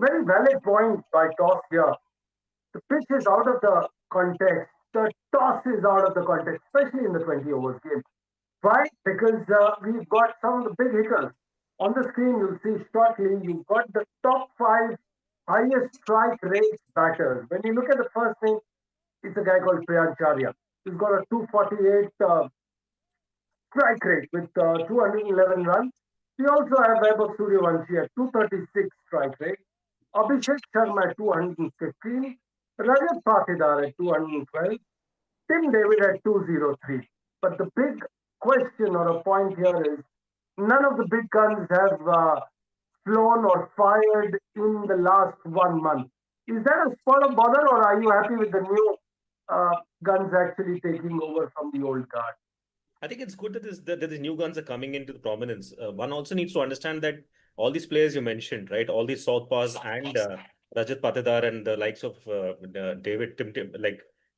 Very valid point by toss here. The pitch is out of the context. The toss is out of the context, especially in the 20 overs game. Why? Because we've got some of the big hitters. On the screen, you'll see shortly, you've got the top five highest strike rate batters. When you look at the first name, it's a guy called Priyancharya. He's got a 248 strike rate with 211 runs. We also have Vaibhav Sooryavanshi at 236 strike rate, Abhishek Sharma at 215, Rajat Patidar at 212, Tim David at 203. But the big question or a point here is none of the big guns have flown or fired in the last 1 month. Is that a spot of bother, or are you happy with the new guns actually taking over from the old guard? I think it's good that these new guns are coming into the prominence. One also needs to understand that all these players you mentioned, right? All these southpaws and Rajat Patidar and the likes of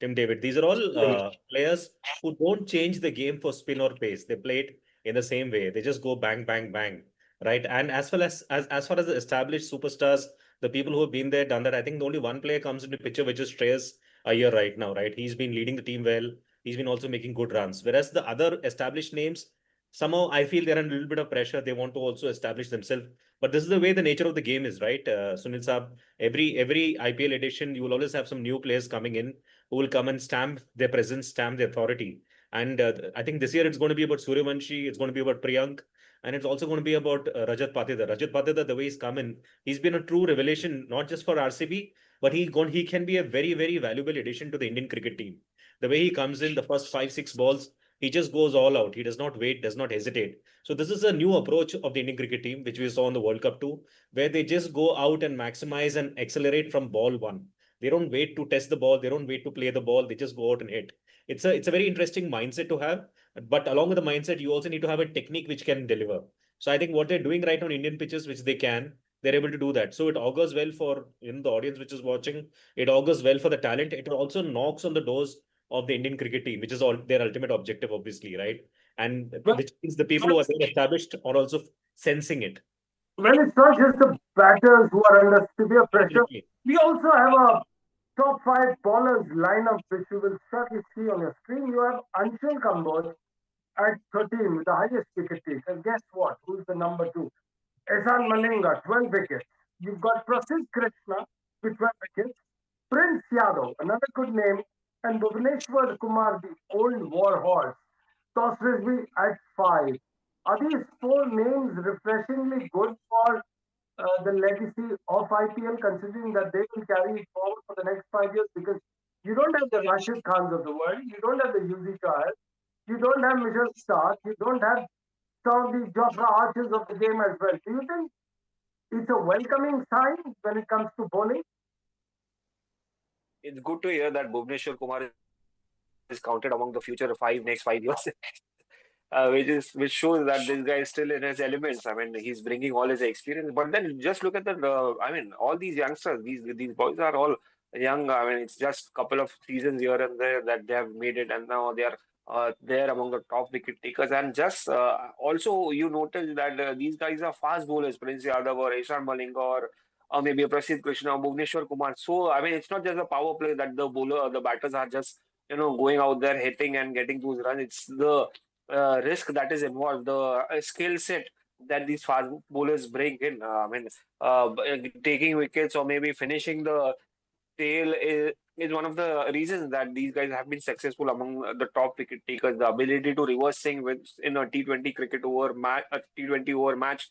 Tim David. These are all players who don't change the game for spin or pace. They play it in the same way. They just go bang, bang, bang, right? And as far as the established superstars, the people who have been there, done that, I think the only one player comes into picture, which is Shreyas Iyer right now, right? He's been leading the team well. He's been also making good runs. Whereas the other established names, somehow I feel they're under a little bit of pressure. They want to also establish themselves. But this is the way the nature of the game is, right? Sunil Saab, every IPL edition, you will always have some new players coming in who will come and stamp their presence, stamp their authority. And I think this year it's going to be about Sooryavanshi, it's going to be about Priyank, and it's also going to be about Rajat Patidar. Rajat Patidar, the way he's come in, he's been a true revelation, not just for RCB, but he can be a very, very valuable addition to the Indian cricket team. The way he comes in the first 5, 6 balls, he just goes all out. He does not wait, does not hesitate. So this is a new approach of the Indian cricket team, which we saw in the World Cup too, where they just go out and maximize and accelerate from ball one. They don't wait to test the ball. They don't wait to play the ball. They just go out and hit. It's a very interesting mindset to have. But along with the mindset, you also need to have a technique which can deliver. So I think what they're doing right now on Indian pitches, which they can, they're able to do that. So it augurs well for the audience which is watching. It augurs well for the talent. It also knocks on the doors of the Indian cricket team, which is all their ultimate objective, obviously, right? And Well, which means the people who are there established are also sensing it. well, it's not just the batters who are under severe pressure. Absolutely. We also have a top five bowlers lineup, which you will shortly see on your screen. You have Anshul Kamboj at 13 with the highest wicket take. And guess what? Who's the number two? Ehsan Malinga, 12 wickets. You've got Prasidh Krishna with 12 wickets. Prince Yadav, another good name. And Bhuvneshwar Kumar, the old war horse. Toss Rizvi at 5. Are these four names refreshingly good for the legacy of IPL, considering that they will carry it forward for the next 5 years? Because you don't have the Rashid Khans of the world, you don't have the Yuzi Chahal, you don't have Mitchell Stark, you don't have some of the Jofra Archers of the game as well. Do you think it's a welcoming sign when it comes to bowling? It's good to hear that Bhuvneshwar Kumar is counted among the future next 5 years. Which shows that this guy is still in his elements. I mean, he's bringing all his experience. But then just look at I mean, all these youngsters, these boys are all young. I mean, it's just couple of seasons here and there that they have made it, and now they are there among the top wicket takers. And just also, you notice that these guys are fast bowlers, Prince Yadav or Ishan Malinga or maybe a Prasidh Krishna or Bhuvneshwar Kumar. So I mean, it's not just a power play that the batters are just going out there hitting and getting those runs. It's the risk that is involved, the skill set that these fast bowlers bring in. I mean, taking wickets or maybe finishing the tail is one of the reasons that these guys have been successful among the top wicket takers. The ability to reverse swing with in a T20 cricket over match, a T20 over match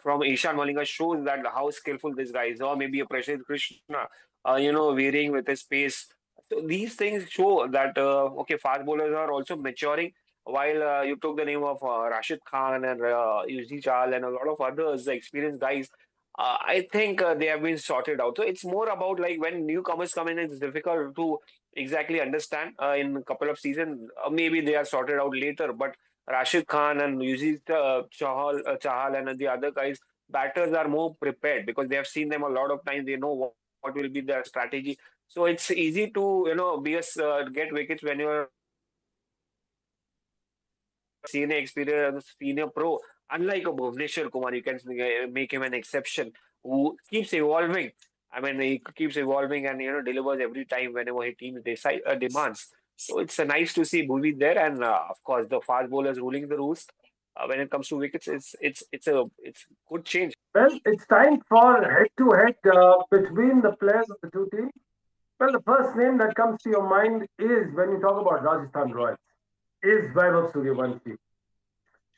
from Ishan Malinga shows that how skillful this guy is, or maybe a Prashant Krishna, varying with his pace. So these things show that okay, fast bowlers are also maturing. While you took the name of Rashid Khan and Yuzi Chal and a lot of others, the experienced guys, I think they have been sorted out. So it's more about like when newcomers come in, it's difficult to exactly understand in a couple of seasons. Maybe they are sorted out later, but Rashid Khan and Yuzi Chahal and the other guys, batters are more prepared because they have seen them a lot of times. They know what will be their strategy. So it's easy to get wickets when you're senior experience, senior pro. Unlike a Bhuvneshwar Kumar, you can make him an exception. who keeps evolving. I mean, he keeps evolving and delivers every time whenever his team demands. So it's nice to see Bhuvi there, and of course the fast bowlers ruling the roost. When it comes to wickets, it's good change. Well, it's time for head-to-head between the players of the two teams. Well, the first name that comes to your mind is when you talk about Rajasthan Royals is Vaibhav Sooryavanshi.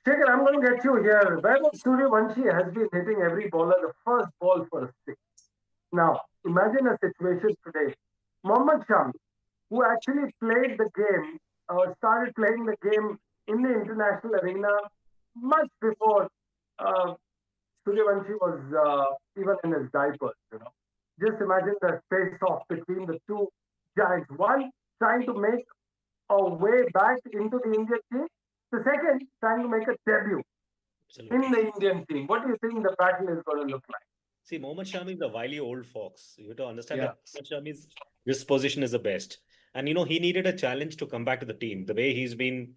Shekhar, I'm going to get you here. Vaibhav Sooryavanshi has been hitting every bowler the first ball for a six. Now, imagine a situation today. Mohammed Shami, who actually played the game, started playing the game in the international arena much before uh, Suryavanshi was even in his diapers. Just imagine the face-off between the two giants. One trying to make a way back into the Indian team. The second trying to make a debut in Absolutely. the Indian team. What do you think the battle is going to look like? See, Mohammed Shami is a wily old fox. You have to understand Yeah. that Mohammed Shami's this position is the best. And he needed a challenge to come back to the team. The way he's been,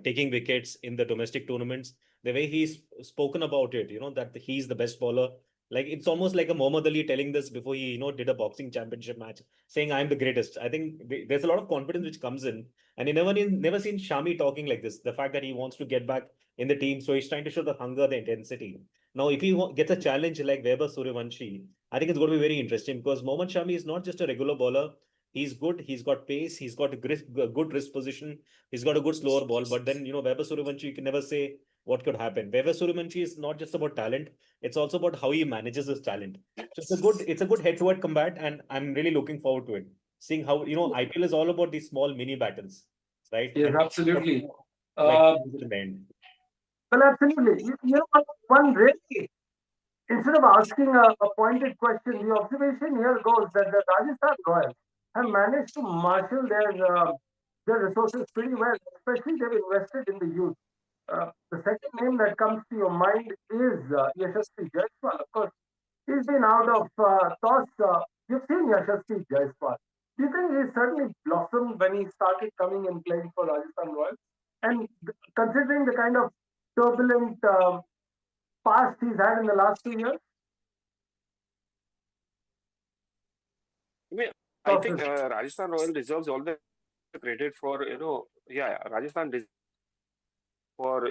taking wickets in the domestic tournaments, the way he's spoken about it, that he's the best bowler. Like it's almost like a Muhammad Ali telling this before he, did a boxing championship match, saying I'm the greatest. I think there's a lot of confidence which comes in, and you never seen Shami talking like this. The fact that he wants to get back in the team, so he's trying to show the hunger, the intensity. Now, if he gets a challenge like Vaibhav Sooryavanshi, I think it's going to be very interesting because Mohammad Shami is not just a regular bowler. He's good. He's got pace. He's got a good wrist position. He's got a good slower ball. But then, Vaibhav Sooryavanshi, you can never say what could happen. Vaibhav Sooryavanshi is not just about talent. It's also about how he manages his talent. So it's a good head-to-head combat, and I'm really looking forward to it. Seeing how, IPL is all about these small mini battles, right? Yes, And absolutely. like Uh, in the end. well, absolutely. You know what? One really, instead of asking a pointed question, the observation here goes that the Rajasthan Royals have managed to marshal their resources pretty well. Especially they've invested in the youth. The second name that comes to your mind is Yashasvi Jaiswal. Of course, he's been out of toss. You've seen Yashasvi Jaiswal. Do you think he certainly blossomed when he started coming and playing for Rajasthan Royals? And considering the kind of turbulent past he's had in the last 2 years, I mean, I think tosses. Rajasthan Royal deserves all the credit for Rajasthan for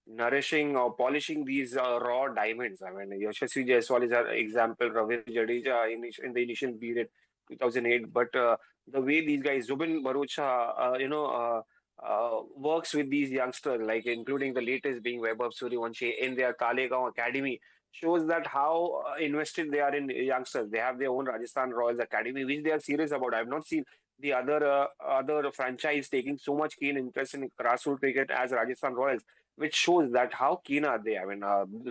nourishing or polishing these raw diamonds. I mean, Yashasvi Jaiswal is an example. Ravindra Jadeja in the initial period, 2008. But the way these guys, Zubin Barucha, works with these youngsters, like including the latest being Vaibhav Sooryavanshi in their Talegaon Academy, shows that how invested they are in youngsters. They have their own Rajasthan Royals Academy, which they are serious about. I have not seen the other franchise taking so much keen interest in grassroots cricket as Rajasthan Royals, which shows that how keen are they. I mean,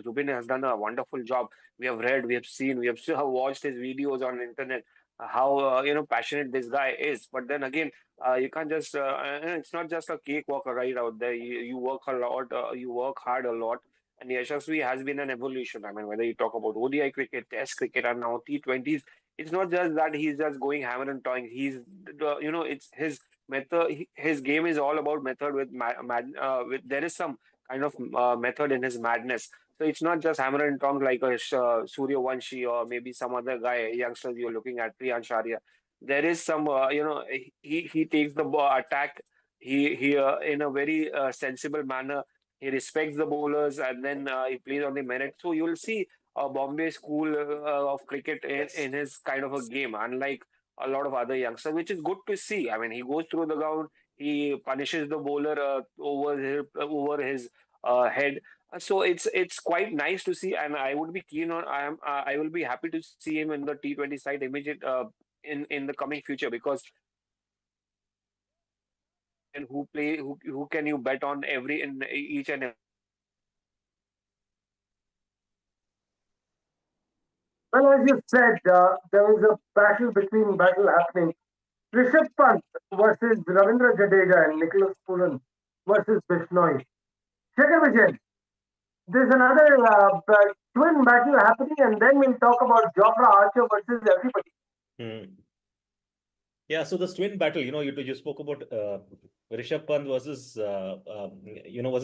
Zubin has done a wonderful job. We have read, we have seen, we have watched his videos on the internet. How passionate this guy is, but then again, you can't just. It's not just a cakewalk right out there. You work a lot, you work hard a lot, and Yashasvi has been an evolution. I mean, whether you talk about ODI cricket, Test cricket, and now T20s, it's not just that he's just going hammer and towing. It's his method. His game is all about method with there is some kind of method in his madness. So it's not just hammer and tong like a Suryavanshi or maybe some other guy, youngsters you're looking at, Priyan Sharia. There is some, he takes the attack. He in a very sensible manner. He respects the bowlers and then he plays on the merit. So you'll see Bombay school of cricket in his kind of a game, unlike a lot of other youngsters, which is good to see. I mean, he goes through the ground, he punishes the bowler over his head. So it's quite nice to see, and I would be keen on. I will be happy to see him in the T20 side immediate in the coming future because and who can you bet on every in each and every. Well, as you said, there was a battle happening. Rishabh Pant versus Ravindra Jadeja and Nicholas Pooran versus Bishnoi. Shekhar Vijay, there's another twin battle happening, and then we'll talk about Jofra Archer versus everybody. Hmm. Yeah, so the twin battle, you spoke about Rishabh Pant versus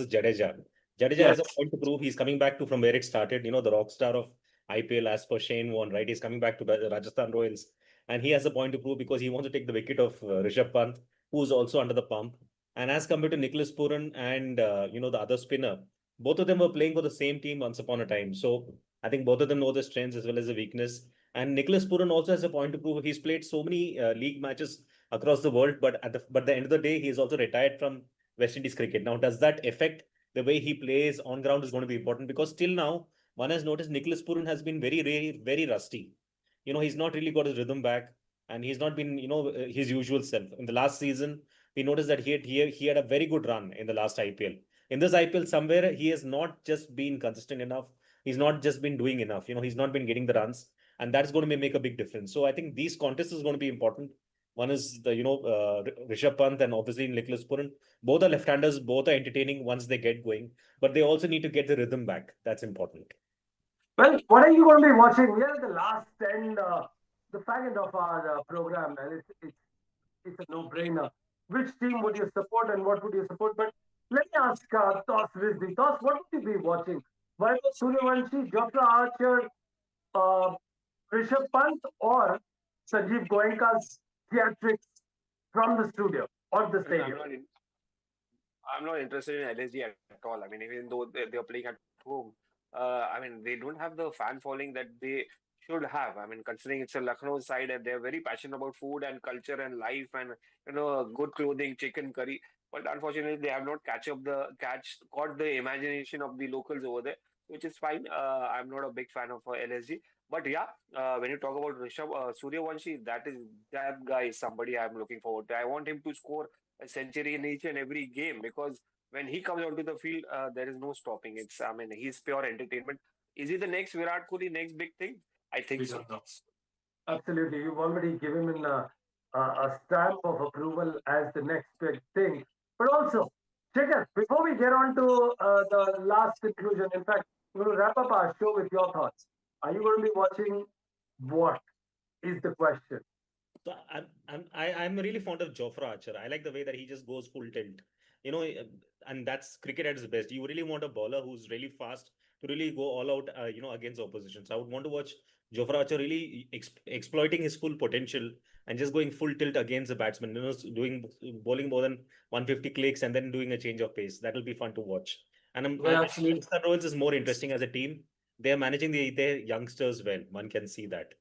Jadeja. Jadeja Yes. has a point to prove. He's coming back from where it started, the rock star of IPL as per Shane Warne, right? He's coming back to the Rajasthan Royals, and he has a point to prove because he wants to take the wicket of Rishabh Pant, who's also under the pump. And as compared to Nicholas Puran and the other spinner, both of them were playing for the same team once upon a time. So I think both of them know the strengths as well as the weakness. And Nicholas Puran also has a point to prove. He's played so many league matches across the world, but at the end of the day, he's also retired from West Indies cricket. Now, does that affect the way he plays on ground is going to be important because till now, one has noticed Nicholas Puran has been very, very, very rusty. He's not really got his rhythm back and he's not been, his usual self. In the last season, we noticed that he had a very good run in the last IPL. In this IPL, somewhere he has not just been consistent enough. He's not just been doing enough. He's not been getting the runs, and that's going to make a big difference. So I think these contests is going to be important. One is the Rishabh Pant and obviously Nicholas Puran. Both are left-handers. Both are entertaining once they get going, but they also need to get the rhythm back. That's important. Well, what are you going to be watching? We are at the last end, the fag end of our program, and it's a no-brainer. Which team would you support and what would you support? But let me ask Toss Rizvi. Toss, what would you be watching? Vaibhav Sooryavanshi, Jofra Archer, uh, Rishabh Pant, or Sanjeev Goenka's theatrics from the studio or the I mean, stadium? I'm not interested in LSG at all. I mean, even though they're playing at home, I mean, they don't have the fan following that they should have. I mean, considering it's a Lucknow side and they're very passionate about food and culture and life and good clothing, chicken curry. But unfortunately, they have not caught the imagination of the locals over there, which is fine. I'm not a big fan of LSG. But yeah, when you talk about Rishabh Suryavanshi, that guy is somebody I'm looking forward to. I want him to score a century in each and every game because when he comes onto the field, there is no stopping. I mean, he's pure entertainment. Is he the next Virat Kohli, next big thing? I think We so. don't know. Absolutely. You've already given him a stamp of approval as the next big thing. But also, Checker, before we get on to the last conclusion, in fact, we're going to wrap up our show with your thoughts. Are you going to be watching what is the question? So I'm really fond of Jofra Archer. I like the way that he just goes full tilt. And that's cricket at its best. You really want a bowler who's really fast to really go all out, against opposition. So I would want to watch Jofra Archer really exploiting his full potential and just going full tilt against the batsman. Doing bowling more than 150 clicks and then doing a change of pace. That will be fun to watch. And Yeah, absolutely. Rajasthan Royals is more interesting as a team. They are managing their youngsters well. One can see that.